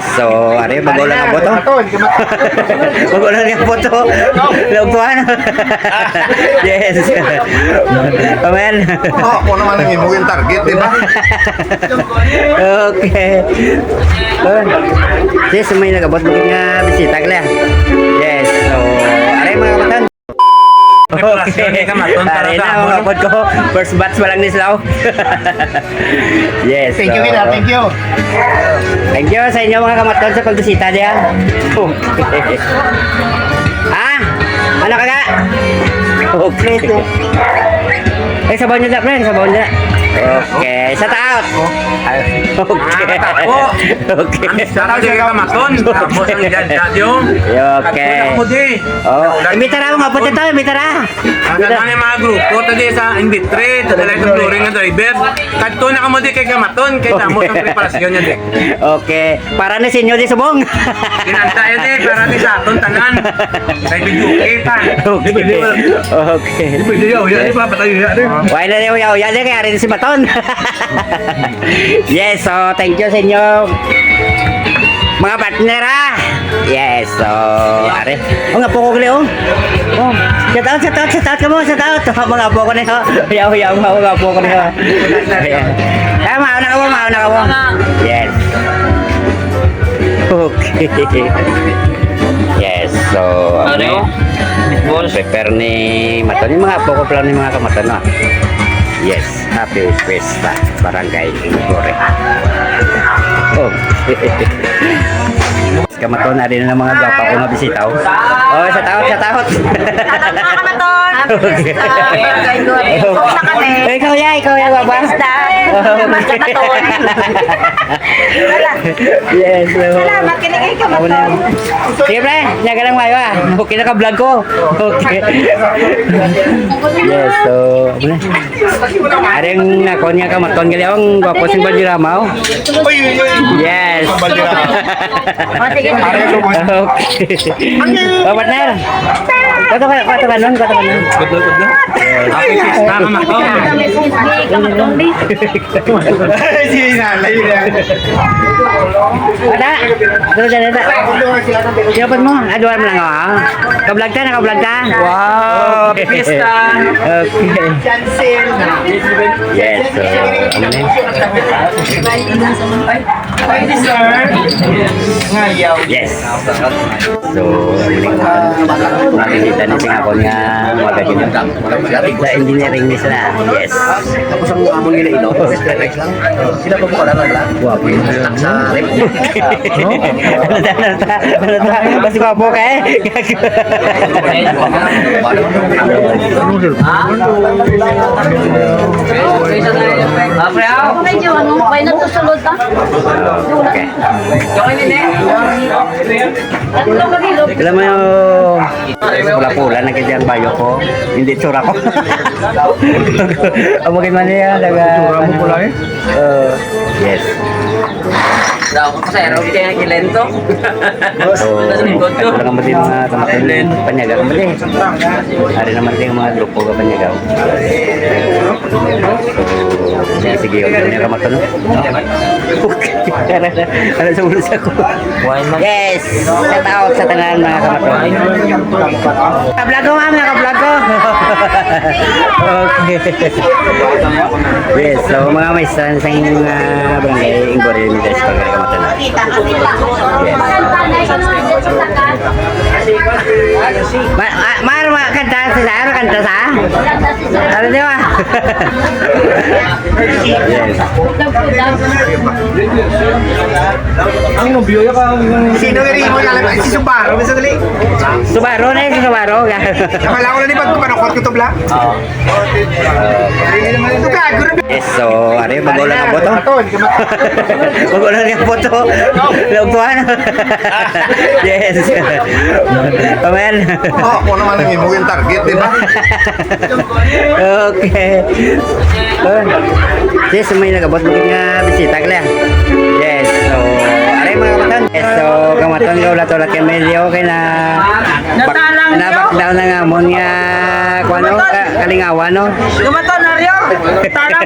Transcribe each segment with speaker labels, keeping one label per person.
Speaker 1: Yes, so ari bago lang ang boto. Bago lang ang boto. Lugtuan. Yes. Amen.
Speaker 2: Ako naman ang imuwing target, di ba?
Speaker 1: Okay. Yes, may nagabot mo nga bisita kala. Yes, so ari mga kapatan. Okay. Ari na mga kapot ko. First batch pa lang ni Slaw. Yes.
Speaker 2: Thank you, Gina. Thank you.
Speaker 1: Thank you sa inyo mga kamaton sa pagbisita diyan. Okay. Ah, ano ka ga? Okay. Eh, sabaw niyo na, friend. Sabaw niyo na. Okay. Sa taot. Okay. Okay.
Speaker 3: Sarap din ka maton. Tapos ang dadyo.
Speaker 1: Okay.
Speaker 3: Ako di.
Speaker 1: Oh, imbitara mo nga po dito. Imbitara.
Speaker 3: Ang kanang mga grupo tadi sa invitre, sa dala ng touring nga driver. Kadto na kamo di kay kamaton kay tamo ang preparasyon niya di.
Speaker 1: Okay. Para na sinyo di subong.
Speaker 3: Kinanta ya di para di sa aton tanan. Kay video kita.
Speaker 1: Okay. Okay.
Speaker 3: Pwede yaw, ya di pa patayo ya di.
Speaker 1: Why na niyo yaw yan kaya rin si Baton. Yes, so thank you sa inyo mga partner ah. Yes, so are. Oh nga po ko gali oh. Oh, shout out ka mo, shout out. Mga po ko na ho. Yaw mga po ko na ho. Mauna ka mo. Yes. Okay. Yes, so ano? Prepare ni Maton. Yung mga po ko plan ni mga kamaton no. Yes, happy Fiesta Barangay Ingore. Oh. Kamaton na rin ng mga gwapa ko nga bisitaw. Oh, sa taot.
Speaker 4: Shoutout mga kamaton. Happy Fiesta. Barangay Ingore. Na kami.
Speaker 1: Ikaw ya, baba.
Speaker 4: Fiesta. Mga kamaton.
Speaker 1: Yes, so.
Speaker 4: Salamat kinigay kamaton.
Speaker 1: Sige, pre. Nyaga lang mayo ah. Okay na ka-vlog ko. Okay. Yes, so. Ada yang ngakon nga kamaton gali ang gwapo sing Baldiramaw. Yes.
Speaker 4: O sige.
Speaker 1: Okay. Oh, partner. Kato kanon.
Speaker 3: Betul. Happy Fiesta kamaton.
Speaker 4: Kami Facebook, kamaton di.
Speaker 1: Ada. Terus ada. Siapa mo? Aduan mo lang ah. Ka-vlog ka. Wow.
Speaker 3: Happy Fiesta.
Speaker 1: Okay. Yes. So, ano na? Yes. So, makikita ni Singapore nga magagin sa engineering ni sila. Yes.
Speaker 2: Tapos ang amon nila ito. Sila pa po ka lang lang.
Speaker 1: Guwapo yun.
Speaker 2: Sa rep.
Speaker 1: Mas guwapo ka eh.
Speaker 4: Medyo ano, may natusulod ka?
Speaker 1: Okay.
Speaker 4: Tatlo ka dilo.
Speaker 1: Alam mo yung pula-pula na kanyang bayo ko. Hindi tsura ko. Ang maging man niya. Tsura mo pula eh? Yes. So, ako lang naman din mga kamatulin. Panyaga ka din. Hari naman din mga grupo ka panyagaw. Sige, huwag niya kamatulin. Ano sa ulos ako? Yes! Shout out sa tanan mga kamatulin. Ka-vlog ko ma'am, naka-vlog ko. Okay. Yes, so mga maestran sa inyong barangay Ingore Midas Pagkari kamatulin. Yes. Mar, kanta sa? Ano di ba? Yes.
Speaker 2: Sino nga rin mo nalang? Si Subaru. Bisa dali.
Speaker 1: Subaru na yung Subaru.
Speaker 2: Nakala ko na di pagpapanokot ko ito bla. Ito gago rin.
Speaker 1: Yes, so, ano yung bago lang ang boto? Bago lang ang boto. Lugtuan. Yes. Amen.
Speaker 2: Ako naman ang imuwing target, di ba?
Speaker 1: Okay. Yes, may nagabot mo nga bisita kala. Yes, so, aray mga kamaton. Yes, so, kamaton ka ulat-ulat ka medyo okay na nabakdaw na nga mo nga kung ano, kalingawan, no?
Speaker 4: Gumaton Mario. Taram.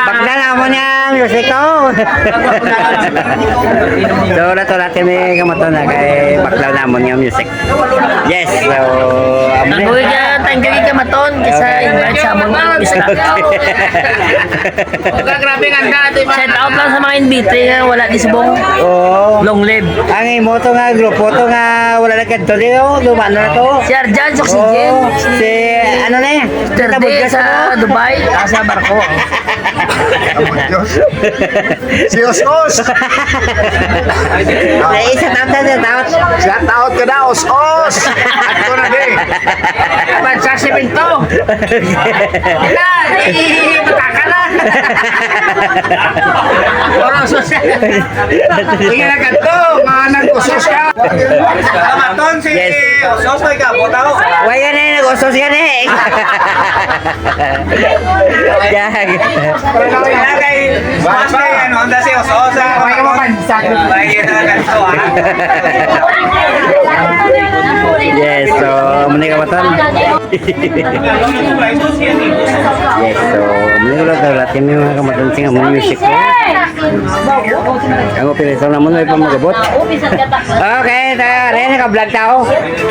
Speaker 1: Bakda na mo niya music ko. So, nato natin may kamaton na kay baklaw namon nga music. Yes, so,
Speaker 4: Nabuhay ka, tanggalin ka maton, kasi invite sa amon ng pista.
Speaker 3: Grabe ganda.
Speaker 4: Shout out lang sa mga invite nga wala di subong.
Speaker 1: Oh,
Speaker 4: Long live.
Speaker 1: ang imo to nga grupo to nga wala na kanto niyo, lumano na to.
Speaker 4: Si Arjan, si Oxygen.
Speaker 1: Oh, si ano na eh?
Speaker 4: Yesterday sa Dubai, sa barko.
Speaker 2: Si Os-Os!
Speaker 1: Ay, isa taon na taon.
Speaker 2: Shout out ka na, Os-Os! At ko na din!
Speaker 3: Sa simento. Wala. Matakala. Orosos. Tingnan na kanto. Mga nag-usos ka. Kamaton si
Speaker 1: Yes.
Speaker 3: Usos may kapot ako.
Speaker 1: Why yan eh, nag-usos yan eh. Jag.
Speaker 3: Kaya kay Mas kay ano, handa si Usos. May ka mapansak. May na kanto ha.
Speaker 1: Yes, so, muna ka matan. Yes, so, muna ka daw lahat yung mga kamatan sing among music ko. Ang opinion naman ay pamagabot. Okay, rin naka-vlog tao.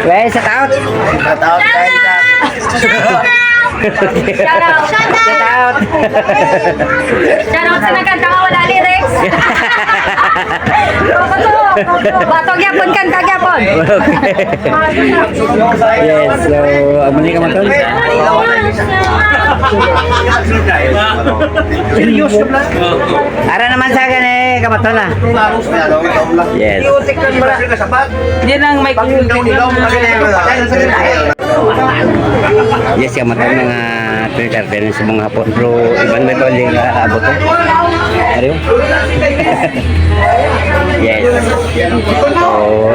Speaker 1: Well, sa tao.
Speaker 2: Shout out tayo sa...
Speaker 1: Shout out.
Speaker 5: Shoutout sa nagkanta nga wala lyrics. Batog yapon kanta yapon.
Speaker 1: Yes, so, muna ka matan. Ara naman sa akin eh, kamaton na. Yes.
Speaker 4: Yan ang may
Speaker 1: Yes, kamaton mga Twitter din sa mga hapon. Pero iban may bali nga abot ko. Ariyo? Yes. So,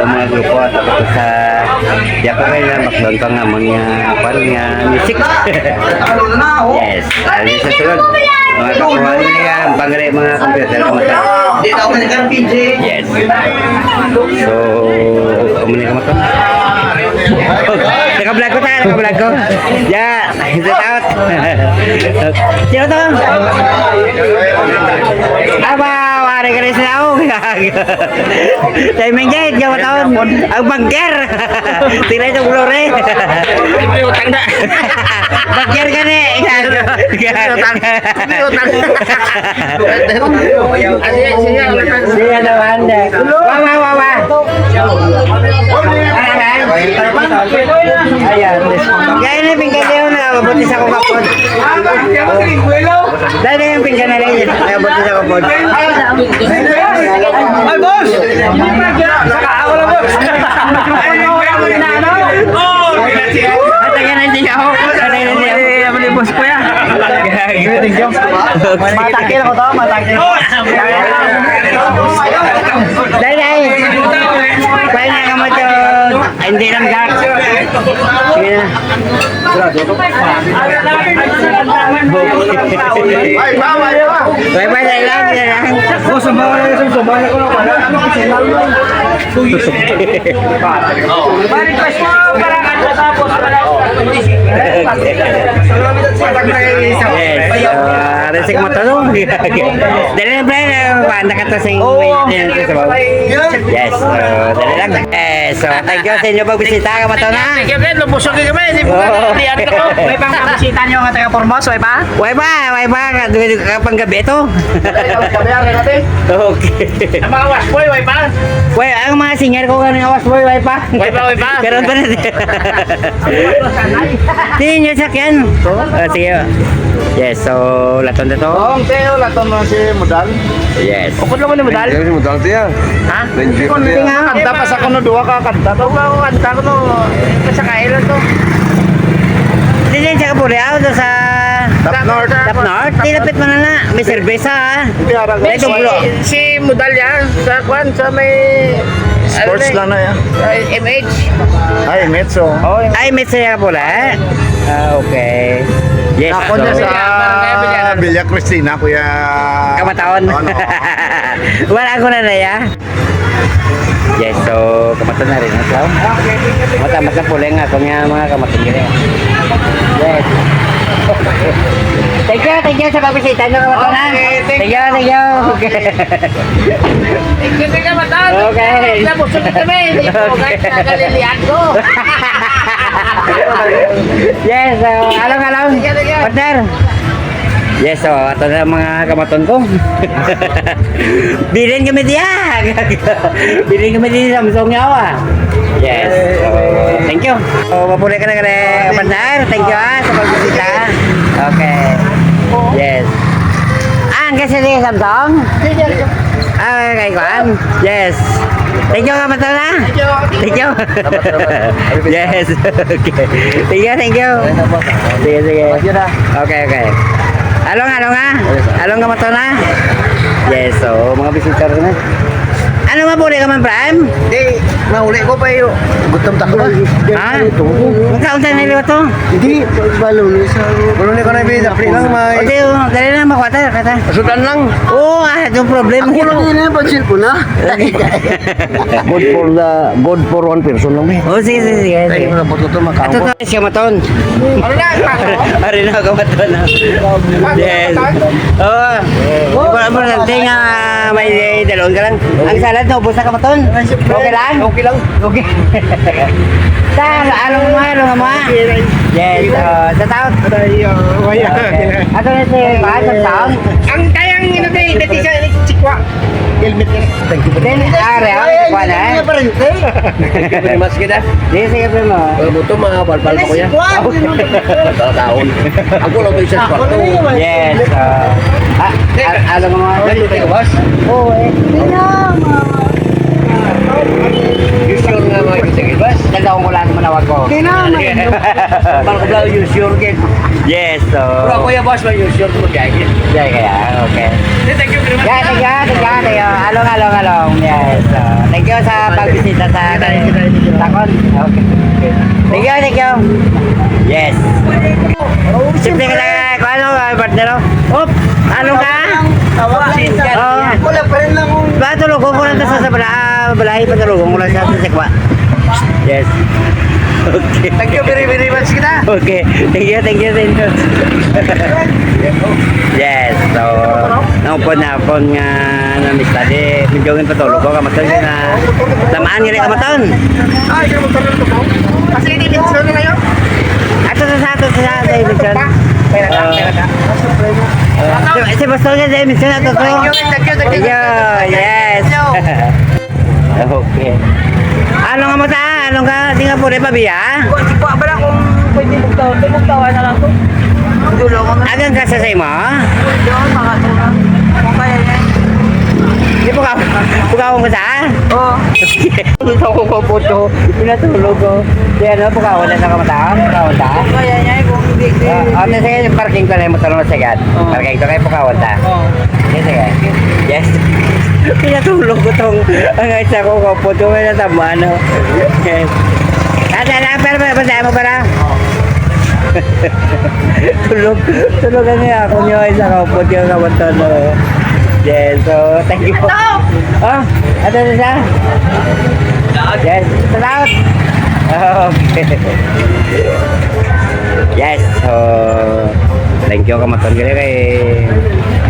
Speaker 1: mga grupo at tapos sa Japo kayo na maklon pa nga mga pan nga music. Yes. Ano sa sunod? Mga kakuha niya, ang pangre mga computer kamaton. Yes. So, muna kamaton. Naka-vlog ko tayo, naka-vlog ko. Yeah, shout out. Sino to? Aba, wari ka rin sila ako. Timing dyan, gawa taon. Ang bangker. Tira itong glory.
Speaker 4: utang na.
Speaker 1: Bangker ka na eh.
Speaker 4: Utang.
Speaker 1: Siya naman. Wawa. Ayan. Kaya na yung pinggan na yun, nakabuti sa kukapod. Dahil na yung pinggan na rin, nakabuti sa kukapod.
Speaker 3: Ay, boss! Saka ako lang, boss!
Speaker 1: Matagal na hindi ako. Matagal na hindi ako.
Speaker 4: Mali boss ko yan.
Speaker 1: Matakil ako to, matakil. Dahil. Kaya na ka mo ito. Hindi lang gak. Sige na.
Speaker 2: Ay, bawal ka!
Speaker 1: Bye-bye na lang.
Speaker 4: Request mo para katapos wala ko.
Speaker 1: Yes. Resik mo to. Dali na Brian. Paanda ka to sa Yes. Dali lang. So, thank you sa inyo pagbisita. Kamato na.
Speaker 4: Kaya lumusog kami, hindi po kami ano ko.
Speaker 1: May pang bisita niyo nga taga Formos, way ba? Way ba? Kapang gabi ito. Okay.
Speaker 4: Ang mga wasboy, way pa?
Speaker 1: Way, ang mga singer ko kanang awas boy, way pa.
Speaker 4: Way pa.
Speaker 1: Pero pa na. Tingin niyo sakyan. Sige. Yes, so laton na to.
Speaker 2: Oo, Teo, laton mo si Mudal.
Speaker 1: Yes.
Speaker 4: Upod naman ni Madal.
Speaker 2: Si Mudal siya.
Speaker 4: Ha?
Speaker 1: Kunti nga.
Speaker 2: Kanta pa sa kuno, duwa ka kanta.
Speaker 4: Ito ba ako kanta ko no? Sa kailan to?
Speaker 1: Hindi din siya kapuli ako sa
Speaker 2: Top North.
Speaker 1: Top North. Tinapit mo na. May serbesa ha. May tublo.
Speaker 4: Si Mudal yan, sa kwan, sa may...
Speaker 2: Sports lang na yan.
Speaker 4: MH.
Speaker 2: Ay, Metso.
Speaker 1: Ay, may siya kapuli. Okay. Yes.
Speaker 2: Ako niya
Speaker 1: so,
Speaker 2: sa Villa Cristina, kuya.
Speaker 1: Kamataon.
Speaker 2: Ano?
Speaker 1: Wala ko na na ya. Yes, so kamatan na rin ito. Matamat na pula nga kung mga kamatan gini. Yes. Thank you sa pagbisita nyo kamaton ha. Thank you. Okay.
Speaker 3: Kasi ka matan.
Speaker 1: Okay.
Speaker 3: Nabusog kami. Okay, nagalilian ko.
Speaker 1: Yes, along. Partner. Yes, so ito na mga kamaton ko. Bilhin kami diya. Bilhin kami din sa Samsung yawa. Yes. So, thank you. So, mapuli ka na partner. Thank you sa pagbisita. Okay. Yes. Ang kasi din Samsung? Kay Kwan? Yes. Thank you kamaton ha. Thank you. Yes. Okay. Thank you. Sige. Okay. Along ha? Along ka mato na? Yes, so mga visitor na. Ano nga puli ka man, Prime?
Speaker 2: Hindi, mahuli ko pa yun. Gutom tako na.
Speaker 1: Ha? Magkaunta na ilo to?
Speaker 2: Hindi, baluni sa... Baluni ko na ibig, dapli lang may...
Speaker 1: O di, dali na makwata, kata.
Speaker 2: Sudan lang.
Speaker 1: Oo, yung problem.
Speaker 2: Ako lang yun yung pansil ko na. Good for one person lang eh.
Speaker 1: Oo, sige.
Speaker 2: Ay, mga boto to
Speaker 1: Ato
Speaker 2: makao.
Speaker 1: to, siya maton. Ari na ka maton. Yes. Oo. Importante nga may dalawang ka lang. Ang salad na ubos na ka maton. Okay lang?
Speaker 2: Okay lang.
Speaker 1: Okay. Along mo. Yes, sa taon. Ato na si sa taon.
Speaker 3: Ang kayang inatay, dati siya chikwa. Helmet yan.
Speaker 2: Thank you very
Speaker 1: Then,
Speaker 2: much.
Speaker 1: are, kuha na.
Speaker 2: Thank you very much kita.
Speaker 1: Sige mo.
Speaker 2: Buto mga balbal ko yan. Taon. Ako lang ito isa kwarto.
Speaker 1: Yes. Alam mo mga.
Speaker 2: Ano kayo, boss?
Speaker 1: Oo,
Speaker 2: You sure nga mga kisagil, boss?
Speaker 1: Dalawang ko lang manawag ko.
Speaker 2: Hindi naman. Parang ko lang you sure kid.
Speaker 1: Yes, so.
Speaker 2: Pero ako yung boss, may you sure ko mag-gagin.
Speaker 1: Yeah, kaya, okay.
Speaker 3: Thank you very much.
Speaker 1: Yeah, thank you. Along. Yes. Thank you sa pagbisita sa Takon. Okay. Thank you. Yes. Simple ka lang, ano, partner? Op, ano ka?
Speaker 2: Wala pa rin lang kung...
Speaker 1: Patulogong ko lang sa balahi, patulogong ko lang sa sikwa. Yes. Okay.
Speaker 2: Thank you very much kita.
Speaker 1: Okay. Thank you. Yes. So, naupon nga na-miss tadi. Medyo yung patulog ko, kamaton na tamaan nga rin kamaton.
Speaker 3: Ay, kaya mo tanong ko po. Kasi hindi minsan na ngayon.
Speaker 1: Ato sa Davidson.
Speaker 3: Pera ka.
Speaker 1: Si Boston nga Davidson ato to.
Speaker 3: Thank you.
Speaker 1: Yes. Okay. Ano nga mo ta? Ano ka? Di nga po rin pabiya?
Speaker 4: Chikwa ba lang kung pwede magtawa na lang to. Dulo ko nga.
Speaker 1: Agang ka sa mo?
Speaker 4: Doon, makatulong. Kung kaya yan.
Speaker 1: Di po ka mo sa?
Speaker 4: Oo.
Speaker 1: Ito ko po to. Pinatulog ko. Di ano, pukawan na sa kamataan? Pukawan ta?
Speaker 4: Kung kaya niya, kung hindi.
Speaker 1: Ano sige, parking ko na yung motor mo sagad. Parking ko kayo pukawan ta?
Speaker 4: Oo.
Speaker 1: Sige. Yes. Pinatulog ko tong ang isa ko po to. May natama, ano. Yes. Pero mo para? Tulogan niya ako niyo isa ko po yung kamaton. Yes, so thank you po. Oh, ano na siya? Yes, salamat. Okay. Yes, so thank you kamaton gali kay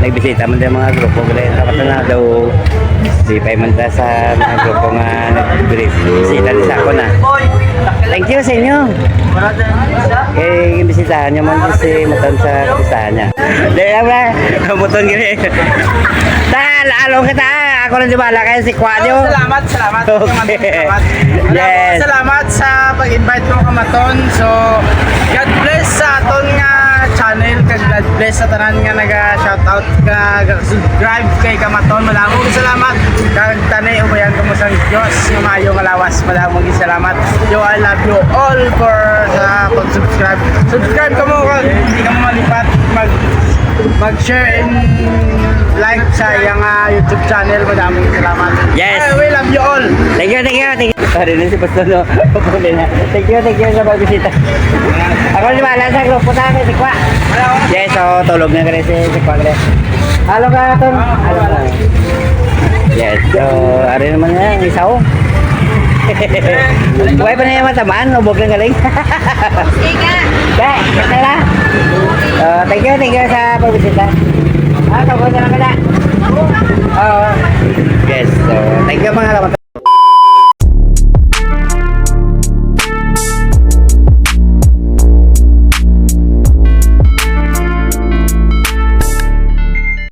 Speaker 1: nagbisita man din mga grupo gali kamaton na daw di pa man ta sa mga grupo nga nagbisita din sa ako na. Thank you sa inyo. Eh, imbisitahan niyo man si Muton sa kapistahan niya. Dahil ba, Muton gini. Along kita, ako lang dibala kayo si Kwadyo.
Speaker 3: Salamat.
Speaker 1: Okay. Yes.
Speaker 3: Salamat sa pag-invite mo kamaton. So, God bless sa aton nga channel. God bless sa tanan nga naga-shoutout subscribe kay kamaton. Maraming salamat. Kag tanay umayan ko mo sa Diyos nga maayo nga lawas. Maraming salamat. Yo, I love you all for sa pag-subscribe. Subscribe ka mo kag hindi ka mo malipat mag-share and like sa iyang YouTube channel. Maraming salamat.
Speaker 1: Yes.
Speaker 3: We love you all.
Speaker 1: Thank you. Sorry na si Pastor, no? Thank you sa pagbisita. Ako lang dibala sa grupo na kay si Kwa. Yes, so tulog na kaya si Kwa. Halo ka, Ton. Halo ka. Yes, so ari naman nga, isaw. Buhay pa na yung matamaan, ubog ng galing.
Speaker 5: Sige.
Speaker 1: Kaya, kaya na. Thank you sa pagbisita. Tawag na lang ka na.